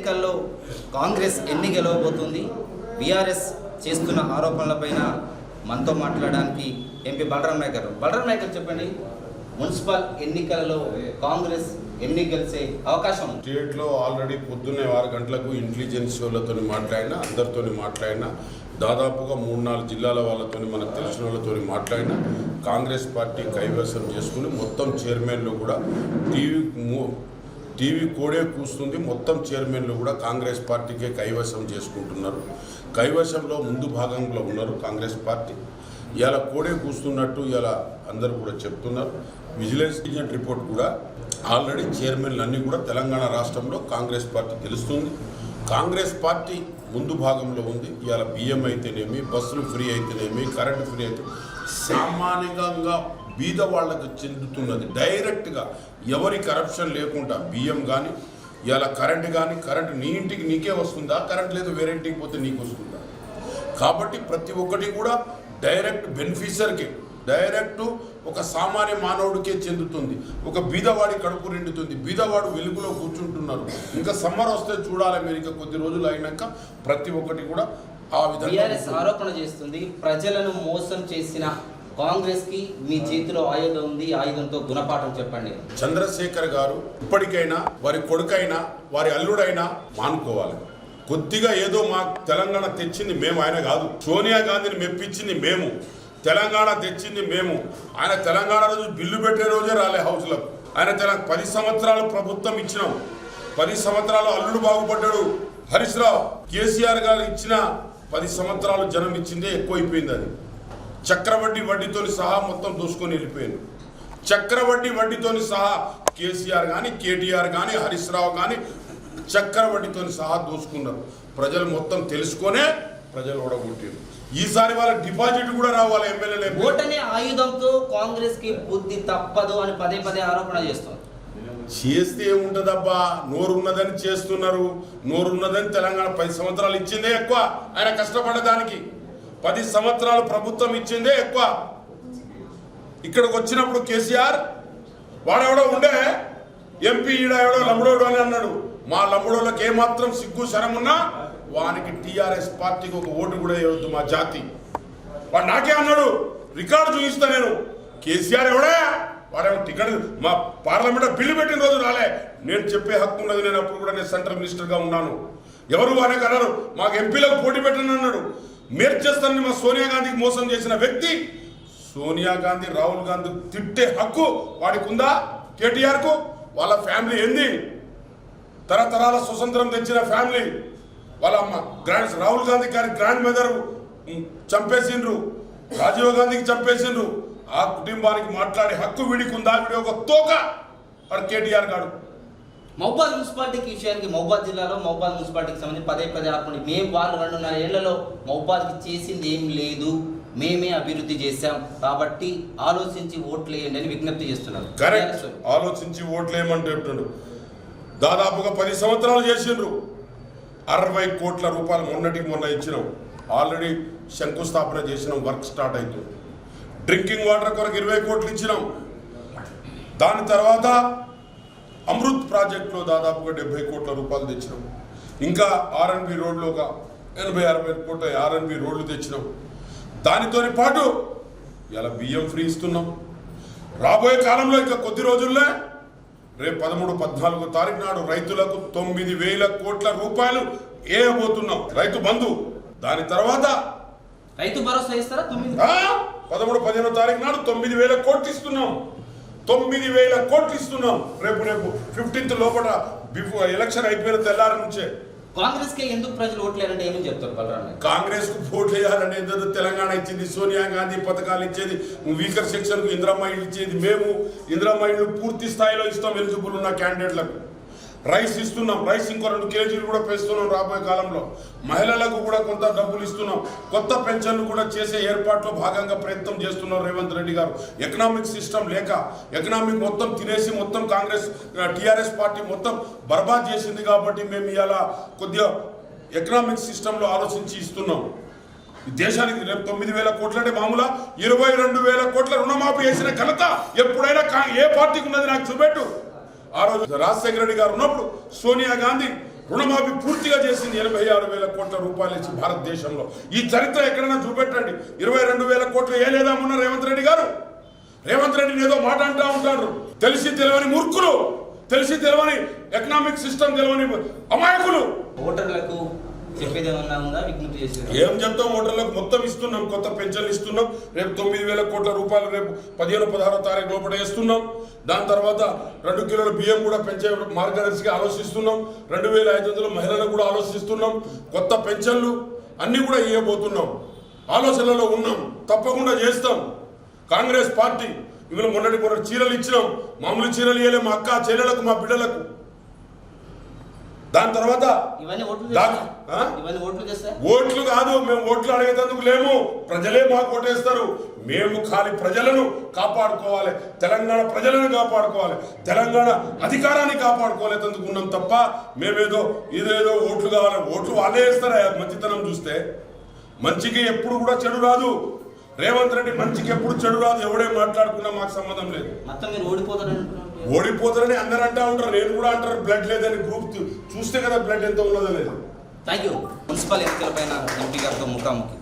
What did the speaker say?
ఎన్నికల్లో కాంగ్రెస్ ఎన్ని గెలవబోతుంది, బీఆర్ఎస్ చేస్తున్న ఆరోపణలపైన మనతో మాట్లాడడానికి ఎంపీ బలరాం నాయక్ గారు. బలరాం నాయక్ గారు చెప్పండి, మున్సిపల్ ఎన్నికలలో కాంగ్రెస్ ఎన్ని గెలిచే అవకాశం? స్టేట్లో ఆల్రెడీ పొద్దున్నే 6 గంటలకు ఇంటెలిజెన్స్ వాళ్ళతో మాట్లాడినా, అందరితో మాట్లాడినా, దాదాపుగా 3-4 జిల్లాల వాళ్ళతో మనకు తెలిసిన వాళ్ళతో మాట్లాడినా, కాంగ్రెస్ పార్టీ కైవసం చేసుకుని మొత్తం చైర్మన్లు కూడా టీవీ కోడే కూస్తుంది. మొత్తం చైర్మన్లు కూడా కాంగ్రెస్ పార్టీకే కైవసం చేసుకుంటున్నారు. కైవసంలో ముందు భాగంలో ఉన్నారు కాంగ్రెస్ పార్టీ. ఇలా కోడే కూస్తున్నట్టు ఇలా అందరూ కూడా చెప్తున్నారు. విజిలెన్స్ ఏజెంట్ రిపోర్ట్ కూడా ఆల్రెడీ చైర్మన్లు అన్నీ కూడా తెలంగాణ రాష్ట్రంలో కాంగ్రెస్ పార్టీ గెలుస్తుంది. కాంగ్రెస్ పార్టీ ముందు భాగంలో ఉంది. ఇవాళ బియ్యం అయితేనేమి, బస్సులు ఫ్రీ అయితేనేమి, కరెంటు ఫ్రీ అయితే సామాన్యంగా బీద వాళ్ళకు చెందుతున్నది. డైరెక్ట్గా ఎవరి కరప్షన్ లేకుండా బియ్యం కానీ, ఇవాళ కరెంటు కానీ, కరెంటు నీ ఇంటికి నీకే వస్తుందా, కరెంట్ లేదు వేరే ఇంటికి పోతే నీకు వస్తుందా? కాబట్టి ప్రతి ఒక్కటి కూడా డైరెక్ట్ బెనిఫిషియర్కి, డైరెక్ట్ ఒక సామాన్య మానవుడికే చెందుతుంది. ఒక బీదవాడి కడుపు నిండుతుంది. బీదవాడు వెలుగులో కూర్చుంటున్నారు. ఇంకా సమ్మర్ వస్తే చూడాలి మీరు, ఇంకా కొద్ది రోజులు అయినాక ప్రతి ఒక్కటి కూడా ఆ విధంగా ఆరోపణ చేస్తుంది. ప్రజలను మోసం చేసిన కాంగ్రెస్ కి మీ చేతిలో ఆయుధం ఉంది, ఆయుధంతో గుణపాఠం చెప్పండి. చంద్రశేఖర్ గారు ఇప్పటికైనా వారి కొడుకైనా వారి అల్లుడైనా మానుకోవాలి. కొద్దిగా ఏదో మా తెలంగాణ తెచ్చింది మేము, ఆయన కాదు. సోనియా గాంధీని మెప్పించింది మేము, తెలంగాణ తెచ్చింది మేము. ఆయన తెలంగాణ రోజు బిల్లు పెట్టే రోజే రాలే హౌస్లో. ఆయన 10 సంవత్సరాలు ప్రభుత్వం ఇచ్చినాం. 10 సంవత్సరాలు అల్లుడు బాగుపడ్డాడు హరీష్ రావు. కేసీఆర్ గారు ఇచ్చిన 10 సంవత్సరాలు జనం ఇచ్చిందే ఎక్కువైపోయింది. అది చక్రవడ్డీ వడ్డీతో సహా మొత్తం దోసుకొని వెళ్ళిపోయింది. చక్రవడ్డీ వడ్డీతో సహా కేసీఆర్ కానీ, కేటీఆర్ కానీ, హరీష్ రావు కానీ చక్రవడ్డీతో సహా దోసుకున్నారు. ప్రజలు మొత్తం తెలుసుకొనే ప్రజలు ఓడగొట్టారు. ఈసారి వాళ్ళ డిపాజిట్ కూడా రావాలి. ఎమ్మెల్యేలే ఓటనే ఆయుధంతో కాంగ్రెస్ కి బుద్ధి తప్పదు అని పదే పదే ఆరోపణ చేస్తున్నారు. చేస్తే ఏముంటదబ్బా, నోరున్నదని చేస్తున్నారు. నోరున్నదని తెలంగాణ 10 సంవత్సరాలు ఇచ్చిందే ఎక్కువ. ఆయన కష్టపడడానికి 10 సంవత్సరాలు ప్రభుత్వం ఇచ్చిందే ఎక్కువ. ఇక్కడికి వచ్చినప్పుడు కేసీఆర్ వాడెవడో ఉండే ఎంపీ ఈడెవడో లంబడోడు అని అన్నాడు. మా లంబడోళ్ళకి ఏమాత్రం సిగ్గు శరమున్నా వానికి టీఆర్ఎస్ పార్టీకి ఒక ఓటు కూడా వేయవద్దు మా జాతి. వాడు నాకే అన్నాడు, రికార్డు చూపిస్తా నేను. కేసీఆర్ ఎవడా, వాడేమో టికెట్ మా పార్లమెంట్లో బిల్లు పెట్టిన రోజు రాలే. నేను చెప్పే హక్కు ఉన్నది. నేను అప్పుడు కూడా నేను సెంట్రల్ మినిస్టర్గా ఉన్నాను. ఎవరు వాడే అన్నారు, మాకు ఎంపీలకు పోటీ పెట్టని అన్నాడు. మీరు చేస్తానని మా సోనియా గాంధీకి మోసం చేసిన వ్యక్తి. సోనియా గాంధీ, రాహుల్ గాంధీ తిట్టే హక్కు వాడికి ఉందా? కేటీఆర్కు వాళ్ళ ఫ్యామిలీ ఏంది? తరతరాల స్వతంత్రం తెచ్చిన ఫ్యామిలీ. వాళ్ళ అమ్మ రాహుల్ గాంధీ గారి గ్రాండ్ మదర్ చంపేసిండ్రు, రాజీవ్ గాంధీకి చంపేసిండ్రు. ఆ కుటుంబానికి మాట్లాడే హక్కు వీడికి ఉందా? వీడి ఒక తోక వాడు కేటీఆర్ గారు. మహబూబాద్ మున్సిపాలిటీకి విషయానికి, మహబూబాద్ జిల్లాలో మహబూబాద్ మున్సిపాలిటీకి సంబంధించి పదే ఆర్పండి. మేము వాళ్ళు 2.5 ఏళ్లలో మహబూబాద్కి చేసింది ఏం లేదు, మేమే అభివృద్ధి చేశాం, కాబట్టి ఆలోచించి ఓట్లు వేయండి అని విజ్ఞప్తి చేస్తున్నారు. కరెక్ట్, ఆలోచించి ఓట్లు వేయమంటే చెప్తుండ్రు. దాదాపుగా 10 సంవత్సరాలు చేసిండ్రు. 60 కోట్ల రూపాయలు మొన్న ఇచ్చినాం. ఆల్రెడీ శంకుస్థాపన చేసినాం, వర్క్ స్టార్ట్ అవుతుంది. డ్రింకింగ్ వాటర్ కొరకు 20 కోట్లు ఇచ్చినాం. దాని తర్వాత అమృత్ ప్రాజెక్టులో దాదాపుగా 70 కోట్ల రూపాయలు తెచ్చినాం. ఇంకా ఆర్ఎన్బి రోడ్లు ఒక 80-60 కోట్ల ఆర్ఎన్బి రోడ్లు తెచ్చినాం. దానితో పాటు ఇలా బియ్యం ఫ్రీ ఇస్తున్నాం. రాబోయే కాలంలో ఇంకా కొద్ది రోజుల్లో రేపు 13-14 తారీఖు నాడు రైతులకు 9,000 కోట్ల రూపాయలు వేయబోతున్నాం, రైతు బంధు. దాని తర్వాత రైతు భరోసా ఇస్తారా? 13-15 తారీఖు నాడు 9,000 కోట్లు ఇస్తున్నాం. 9,000 కోట్లు ఇస్తున్నాం. రేపు 15th లోపల బిఫోర్ ఎలక్షన్ అయిపోయిన తెల్లారి నుంచే. కాంగ్రెస్ కి ఎందుకు ప్రజలు ఓట్లేరంటే ఏమని చెప్తారు బలరాం? కాంగ్రెస్ కు ఓట్లు వేయాలంటే ఎందుకు? తెలంగాణ ఇచ్చింది, సోనియా గాంధీ పథకాలు ఇచ్చేది, వీకర్ సెక్షన్ కు ఇందిరమ్మ ఇల్లు ఇచ్చేది మేము. ఇందిరమ్మ ఇల్లు పూర్తి స్థాయిలో ఇస్తాం ఎలిజిబుల్ ఉన్న క్యాండిడేట్లకు. రైస్ ఇస్తున్నాం, రైస్ ఇంకో 2 కేజీలు కూడా పెంచుతున్నాం రాబోయే కాలంలో. మహిళలకు కూడా కొంత డబ్బులు ఇస్తున్నాం. కొత్త పెన్షన్లు కూడా చేసే ఏర్పాట్లో భాగంగా ప్రయత్నం చేస్తున్నారు రేవంత్ రెడ్డి గారు. ఎకనామిక్ సిస్టమ్ లేక ఎకనామిక్ మొత్తం తినేసి మొత్తం కాంగ్రెస్ టీఆర్ఎస్ పార్టీ మొత్తం బర్బాద్ చేసింది. కాబట్టి మేము ఇలా కొద్దిగా ఎకనామిక్ సిస్టంలో ఆలోచించి ఇస్తున్నాం. దేశానికి రేపు 9,000 కోట్లు అంటే మామూలుగా 22,000 కోట్ల రుణమాఫీ చేసిన ఘనత ఎప్పుడైనా ఏ పార్టీకి ఉన్నది నాకు చూపెట్టు. ఆ రోజు రాజశేఖర రెడ్డి గారు ఉన్నప్పుడు సోనియా గాంధీ రుణమాఫీ పూర్తిగా చేసింది 86,000 కోట్ల రూపాయలు ఇచ్చి భారతదేశంలో. ఈ చరిత్ర ఎక్కడైనా చూపెట్టండి. 22,000 కోట్లు ఏ లేదా మొన్న రేవంత్ రెడ్డి గారు. రేవంత్ రెడ్డిని ఏదో మాట అంటూ ఉంటారు. తెలిసి తెలియని మూర్ఖులు, తెలిసి తెలియని ఎకనామిక్ సిస్టమ్ తెలియని అమాయకులు. ఓటర్లకు చెప్పేది ఏమన్నా ఉందా? విజ్ఞప్తి చేసేది ఏం చెప్తాం? ఓటర్లకు మొత్తం ఇస్తున్నాం, కొత్త పెన్షన్లు ఇస్తున్నాం. రేపు 9,000 కోట్ల రూపాయలు రేపు 15-16 తారీఖు లోపల వేస్తున్నాం. దాని తర్వాత 2 కిలోల బియ్యం కూడా పెంచే మార్గదర్శిగా ఆలోచిస్తున్నాం. 2,500 మహిళలకు కూడా ఆలోచిస్తున్నాం. కొత్త పెన్షన్లు అన్ని కూడా ఇవ్వబోతున్నాం. ఆలోచనలో ఉన్నాం, తప్పకుండా చేస్తాం. కాంగ్రెస్ పార్టీ ఇవాళ మొన్నటి చీరలు ఇచ్చినాం. మామూలు చీరలు ఇవ్వలే మా అక్క చెల్లెలకు, మా బిడ్డలకు. దాని తర్వాత ఓట్లు కాదు, మేము ఓట్లు అడిగేందుకు లేము. ప్రజలే మాకు ఓటేస్తారు. మేము ఖాళీ ప్రజలను కాపాడుకోవాలి, తెలంగాణ ప్రజలను కాపాడుకోవాలి, తెలంగాణ అధికారాన్ని కాపాడుకోలేదందుకు ఉన్నాం తప్ప మేమేదో ఇదేదో ఓట్లు కావాలి. ఓట్లు వాళ్ళే వేస్తారా? మంచితనం చూస్తే మంచికి ఎప్పుడు కూడా చెడు రాదు. రేవంత్ రెడ్డి మంచికి ఎప్పుడు చెడు రాదు. ఎవడే మాట్లాడుకున్నా మాకు సంబంధం లేదు. ఓడిపోతారని అందరూ అంటా ఉంటారు, నేను కూడా అంటారు. బ్లడ్ లేదని గ్రూప్ చూస్తే కదా బ్లడ్ ఎంత ఉన్నదో లేదు. Thank you. మున్సిపల్ ఎన్నికల పైన ఎంపీ గారితో ముఖాముఖి.